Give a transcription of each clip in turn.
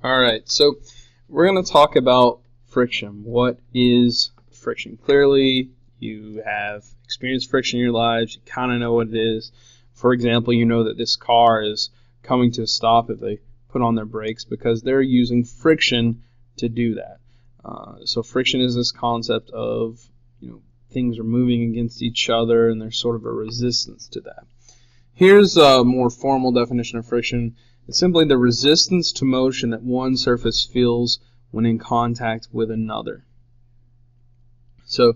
Alright, so we're going to talk about friction. What is friction? Clearly, you have experienced friction in your lives. You kind of know what it is. For example, you know that this car is coming to a stop if they put on their brakes because they're using friction to do that. So friction is this concept of, things are moving against each other and there's sort of a resistance to that. Here's a more formal definition of friction. It's simply the resistance to motion that one surface feels when in contact with another. So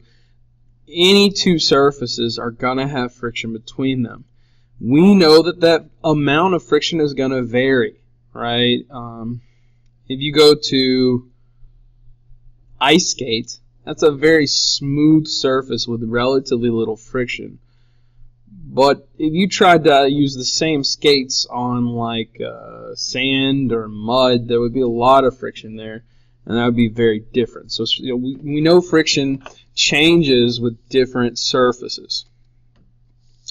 any two surfaces are going to have friction between them. We know that that amount of friction is going to vary, right? If you go to ice skate, that's a very smooth surface with relatively little friction. But if you tried to use the same skates on like sand or mud, there would be a lot of friction there, and that would be very different. So we know friction changes with different surfaces.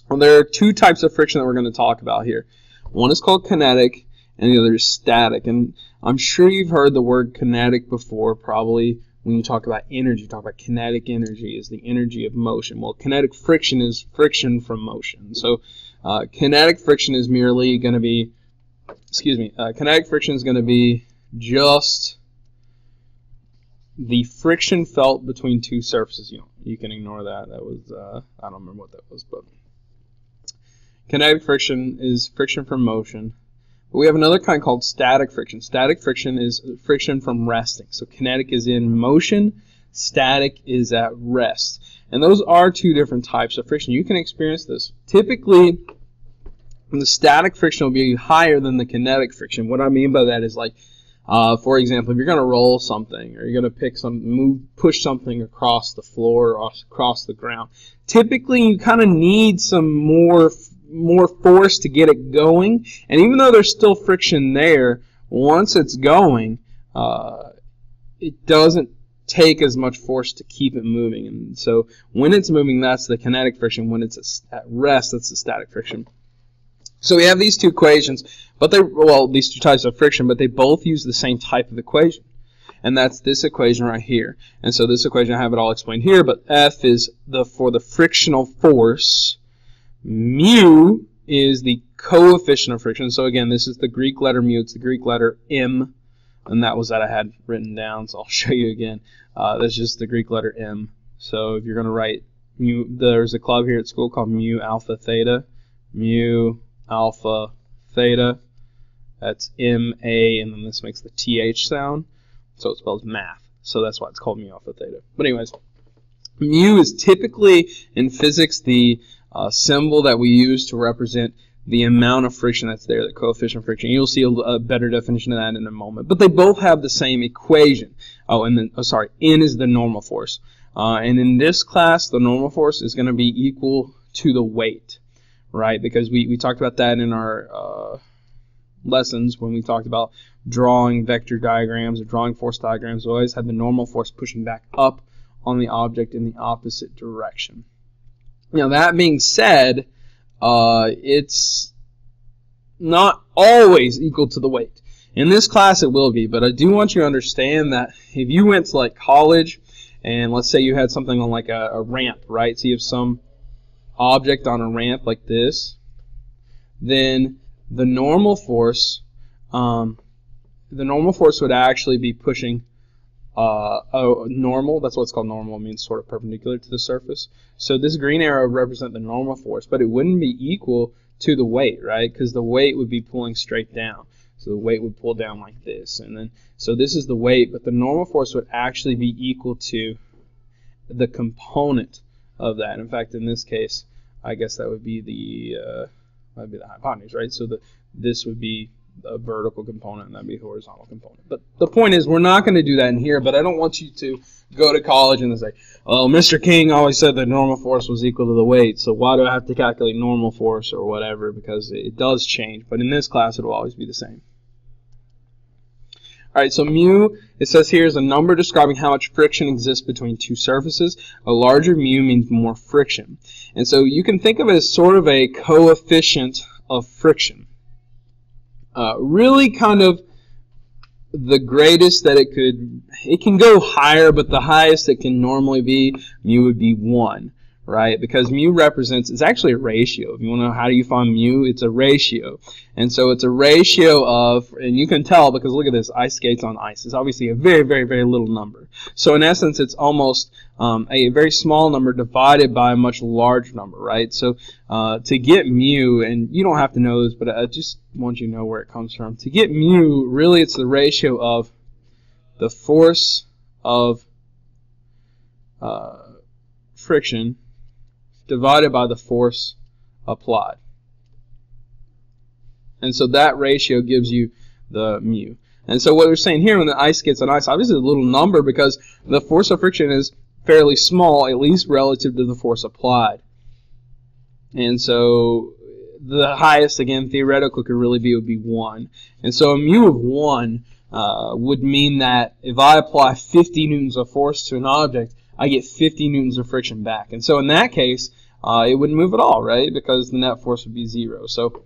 Well, there are two types of friction that we're going to talk about here. One is called kinetic, and the other is static. And I'm sure you've heard the word kinetic before, probably. When you talk about energy, you talk about kinetic energy is the energy of motion. Well, kinetic friction is friction from motion. So kinetic friction is merely going to be, kinetic friction is going to be just the friction felt between two surfaces. You can ignore that. That was, I don't remember what that was, but kinetic friction is friction from motion. We have another kind called static friction. Static friction is friction from resting. So kinetic is in motion, static is at rest. And those are two different types of friction. You can experience this. Typically, the static friction will be higher than the kinetic friction. What I mean by that is like, for example, if you're going to roll something or you're going to pick push something across the floor or across the ground, typically you kind of need some more force to get it going, and even though there's still friction there, once it's going, it doesn't take as much force to keep it moving. And so when it's moving, that's the kinetic friction. When it's at rest, that's the static friction. So we have these two equations, but these two types of friction, but they both use the same type of equation, and that's this equation right here. And so this equation, I have it all explained here, but F is for the frictional force. Mu is the coefficient of friction. So again, this is the Greek letter mu. It's the Greek letter M, and that was that I had written down, so I'll show you again. That's just the Greek letter M. So if you're going to write mu, there's a club here at school called mu alpha theta. Mu alpha theta. That's M-A, and then this makes the TH sound, so it spells math. So that's why it's called mu alpha theta. But anyways, mu is typically in physics the symbol that we use to represent the amount of friction that's there, the coefficient of friction. You'll see a better definition of that in a moment. But they both have the same equation. N is the normal force. And in this class, the normal force is going to be equal to the weight, right? Because we talked about that in our lessons when we talked about drawing vector diagrams or drawing force diagrams. We always had the normal force pushing back up on the object in the opposite direction. Now, that being said, it's not always equal to the weight. In this class, it will be, but I do want you to understand that if you went to like college, and let's say you had something on like a ramp, right? So you have some object on a ramp like this, then the normal force would actually be pushing normal. That's what's called normal. It means sort of perpendicular to the surface. So this green arrow would represent the normal force, but it wouldn't be equal to the weight, right? Because the weight would be pulling straight down. So the weight would pull down like this, and then so this is the weight, but the normal force would actually be equal to the component of that. In fact, in this case, I guess that would be the hypotenuse, right? So this would be a vertical component, and that'd be a horizontal component. But the point is, we're not going to do that in here, but I don't want you to go to college and say, oh, Mr. King always said that normal force was equal to the weight, so why do I have to calculate normal force or whatever? Because it does change, but in this class, it will always be the same. All right, so mu, it says here, is a number describing how much friction exists between two surfaces. A larger mu means more friction. And so you can think of it as sort of a coefficient of friction. Really kind of the greatest that it can go higher, but the highest it can normally be, mu would be 1, right? Because mu represents, it's actually a ratio. If you want to know how do you find mu, it's a ratio. And so it's a ratio of, and you can tell because look at this, ice skates on ice. It's obviously a very, very, very little number. So in essence, it's almost a very small number divided by a much larger number, right? So to get mu, and you don't have to know this, but I just want you to know where it comes from. To get mu, really it's the ratio of the force of friction divided by the force applied. And so that ratio gives you the mu. And so what we're saying here, when the ice gets on ice, obviously it's a little number because the force of friction is fairly small, at least relative to the force applied. And so the highest, again, theoretical could really be would be 1. And so a mu of 1 would mean that if I apply 50 newtons of force to an object, I get 50 newtons of friction back. And so in that case, it wouldn't move at all, right? Because the net force would be 0. So,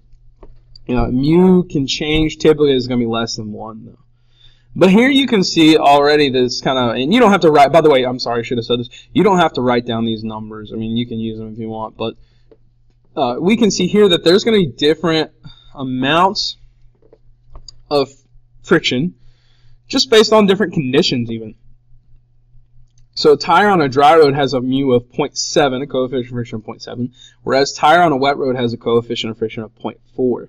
mu can change. Typically, it's going to be less than 1, though. But here you can see already this kind of, and you don't have to write, by the way, I'm sorry, I should have said this. You don't have to write down these numbers. I mean, you can use them if you want. But we can see here that there's going to be different amounts of friction just based on different conditions even. So a tire on a dry road has a mu of 0.7, a coefficient of friction of 0.7, whereas tire on a wet road has a coefficient of friction of 0.4.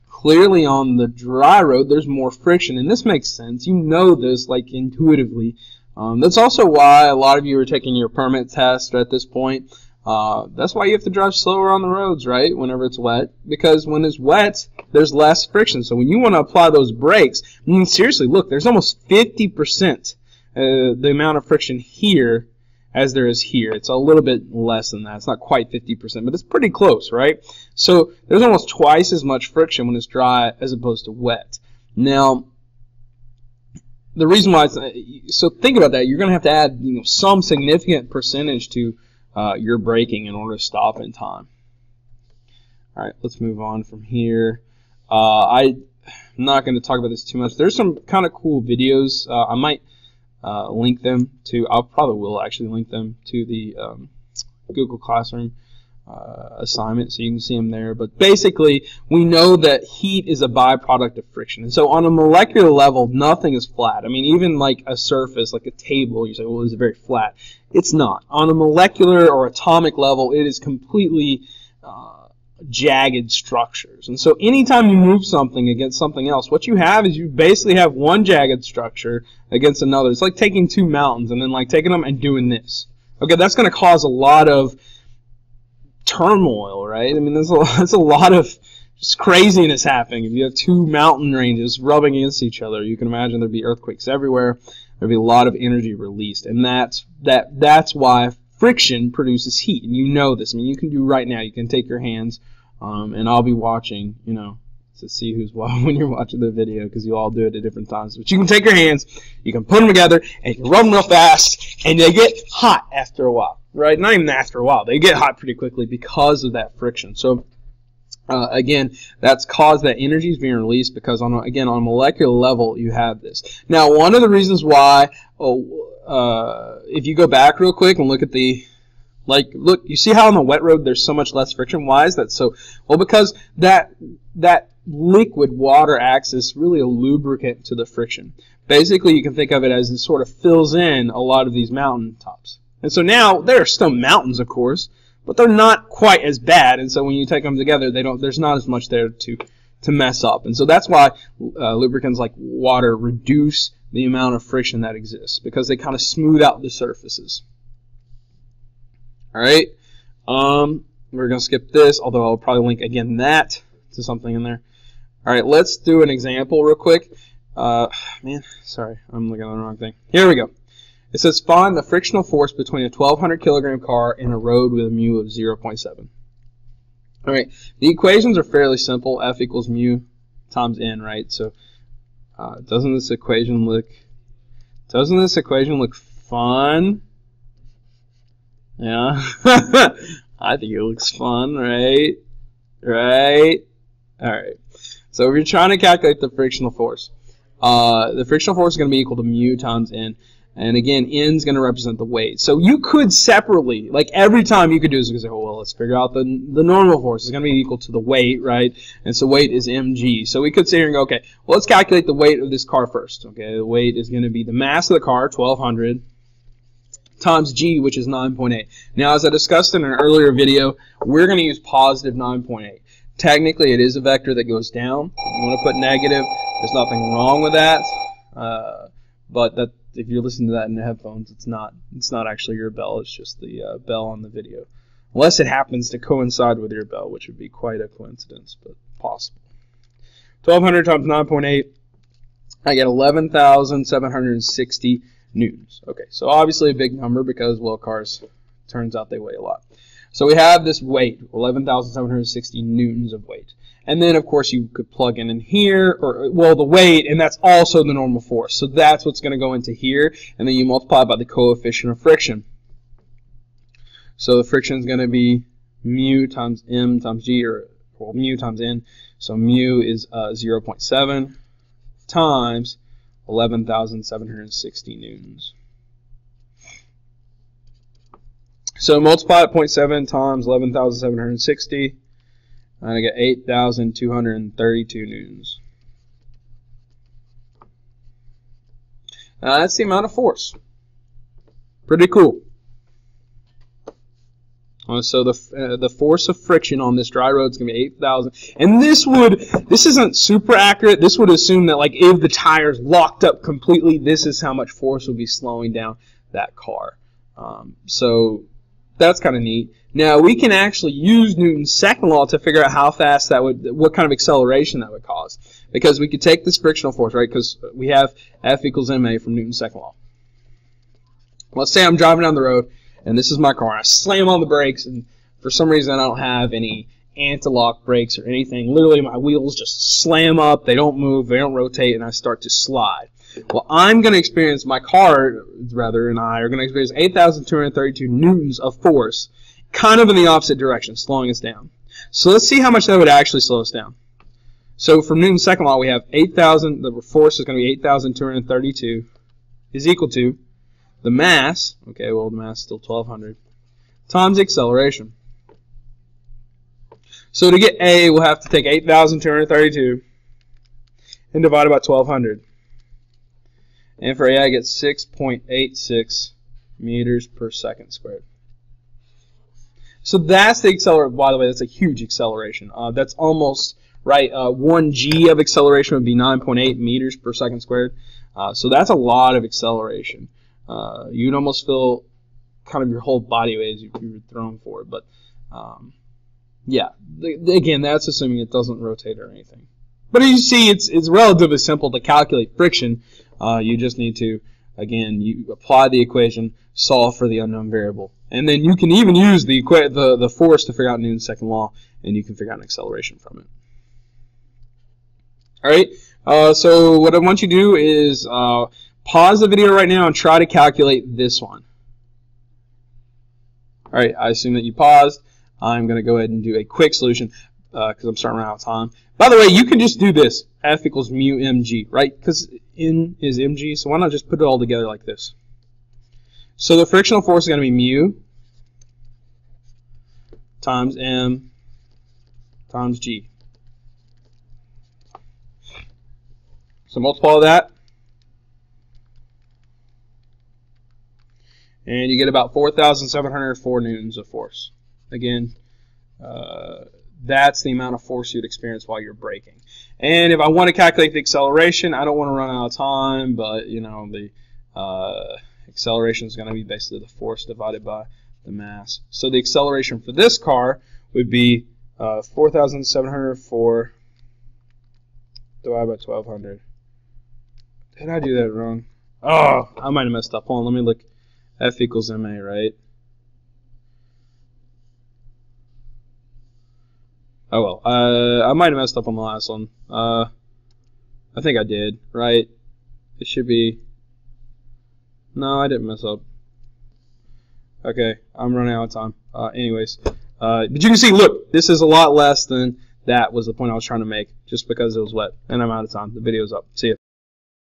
Clearly on the dry road there's more friction, and this makes sense. You know this like intuitively. That's also why a lot of you are taking your permit test at this point. That's why you have to drive slower on the roads, right, whenever it's wet, because when it's wet there's less friction. So when you want to apply those brakes, I mean, seriously, look, there's almost 50% the amount of friction here as there is here. It's a little bit less than that. It's not quite 50%, but it's pretty close, right? So there's almost twice as much friction when it's dry as opposed to wet. Now, the reason why so think about that. You're going to have to add some significant percentage to your braking in order to stop in time. All right, let's move on from here. I'm not going to talk about this too much. There's some kind of cool videos. I might link them to, I probably will actually link them to the Google Classroom assignment so you can see them there. But basically, we know that heat is a byproduct of friction. And so on a molecular level, nothing is flat. I mean, even like a surface, like a table, you say, well, is it very flat? It's not. On a molecular or atomic level, it is completely jagged structures. And so anytime you move something against something else, what you have is you basically have one jagged structure against another. It's like taking two mountains and then like taking them and doing this. Okay, that's going to cause a lot of turmoil, right? I mean, there's a lot of just craziness happening. If you have two mountain ranges rubbing against each other, you can imagine there'd be earthquakes everywhere. There'd be a lot of energy released, and that's why friction produces heat, and you know this. I mean, you can do right now. You can take your hands, and I'll be watching, to see who's when you're watching the video, because you all do it at different times. But you can take your hands, you can put them together, and you can rub them real fast, and they get hot after a while, right? Not even after a while. They get hot pretty quickly because of that friction. So, again, that's caused that energy is being released because, on a molecular level, you have this. Now, one of the reasons why, if you go back real quick and look at look, you see how on the wet road there's so much less friction? Why is that so? Well, because that liquid water acts as really a lubricant to the friction. Basically, you can think of it as it sort of fills in a lot of these mountain tops. And so now, there are still mountains, of course, but they're not quite as bad. And so when you take them together, there's not as much there to mess up. And so that's why lubricants like water reduce the amount of friction that exists, because they kind of smooth out the surfaces. All right, we're going to skip this, although I'll probably link again that to something in there. All right, let's do an example real quick. Man, sorry, I'm looking at the wrong thing. Here we go. It says find the frictional force between a 1,200 kilogram car and a road with a mu of 0.7. All right, the equations are fairly simple. F equals mu times n, right? So doesn't this equation look fun? Yeah, I think it looks fun, right? Right? All right. So if you're trying to calculate the frictional force, the frictional force is going to be equal to mu times N. And again, N is going to represent the weight. So you could separately, like every time you could do this, you could say, oh, well, let's figure out the normal force. It's going to be equal to the weight, right? And so weight is mg. So we could sit here and go, okay, well, let's calculate the weight of this car first. Okay, the weight is going to be the mass of the car, 1,200, times g, which is 9.8. Now, as I discussed in an earlier video, we're going to use positive 9.8. Technically, it is a vector that goes down. You want to put negative. There's nothing wrong with that. But that, if you're listening to that in the headphones, it's not actually your bell. It's just the bell on the video. Unless it happens to coincide with your bell, which would be quite a coincidence, but possible. 1,200 times 9.8, I get 11,760 newtons. Okay, so obviously a big number because, well, cars, turns out they weigh a lot. So we have this weight, 11,760 newtons of weight. And then, of course, you could plug in here, or, well, the weight, and that's also the normal force. So that's what's going to go into here, and then you multiply by the coefficient of friction. So the friction is going to be mu times m times g, or well, mu times n. So mu is 0.7 times 11,760 newtons. So multiply 0.7 times 11,760. And I get 8,232 newtons. That's the amount of force. Pretty cool. So the force of friction on this dry road is going to be 8,000. And this isn't super accurate. This would assume that, like, if the tires locked up completely, this is how much force would be slowing down that car. So that's kind of neat. Now, we can actually use Newton's second law to figure out how fast that would, what kind of acceleration that would cause. Because we could take this frictional force, right? Because we have F equals ma from Newton's second law. Let's say I'm driving down the road, and this is my car. I slam on the brakes, and for some reason I don't have any anti-lock brakes or anything. Literally, my wheels just slam up. They don't move. They don't rotate, and I start to slide. Well, I'm going to experience, my car, rather, and I are going to experience 8,232 newtons of force, kind of in the opposite direction, slowing us down. So let's see how much that would actually slow us down. So from Newton's second law, we have 8,000, the force is going to be 8,232 is equal to the mass, okay, well, the mass is still 1,200, times the acceleration. So to get A, we'll have to take 8,232 and divide it by 1,200. And for A, I get 6.86 meters per second squared. So that's the acceleration. By the way, that's a huge acceleration. That's almost, right, 1 g of acceleration would be 9.8 meters per second squared. So that's a lot of acceleration. You'd almost feel kind of your whole body weight as you were thrown forward. But, yeah, again, that's assuming it doesn't rotate or anything. But as you see, it's relatively simple to calculate friction. You just need to, again, you apply the equation, solve for the unknown variable. And then you can even use the force to figure out Newton's second law, and you can figure out an acceleration from it. All right, so what I want you to do is pause the video right now and try to calculate this one. All right, I assume that you paused. I'm going to go ahead and do a quick solution because I'm starting to run out of time. By the way, you can just do this. F equals mu mg, right? Because N is mg, so why not just put it all together like this? So the frictional force is going to be mu times m times g. So multiply that, and you get about 4,704 newtons of force. Again, that's the amount of force you'd experience while you're braking. And if I want to calculate the acceleration, I don't want to run out of time, but you know, the acceleration is going to be basically the force divided by the mass. So the acceleration for this car would be 4,704 divided by 1,200. Did I do that wrong? Oh, I might have messed up. Hold on, let me look. F equals ma, right? Oh well, I might have messed up on the last one. I think I did, right? It should be... No, I didn't mess up. Okay, I'm running out of time. Anyways, but you can see, look, this is a lot less than that was the point I was trying to make, just because it was wet, and I'm out of time. The video's up. See ya.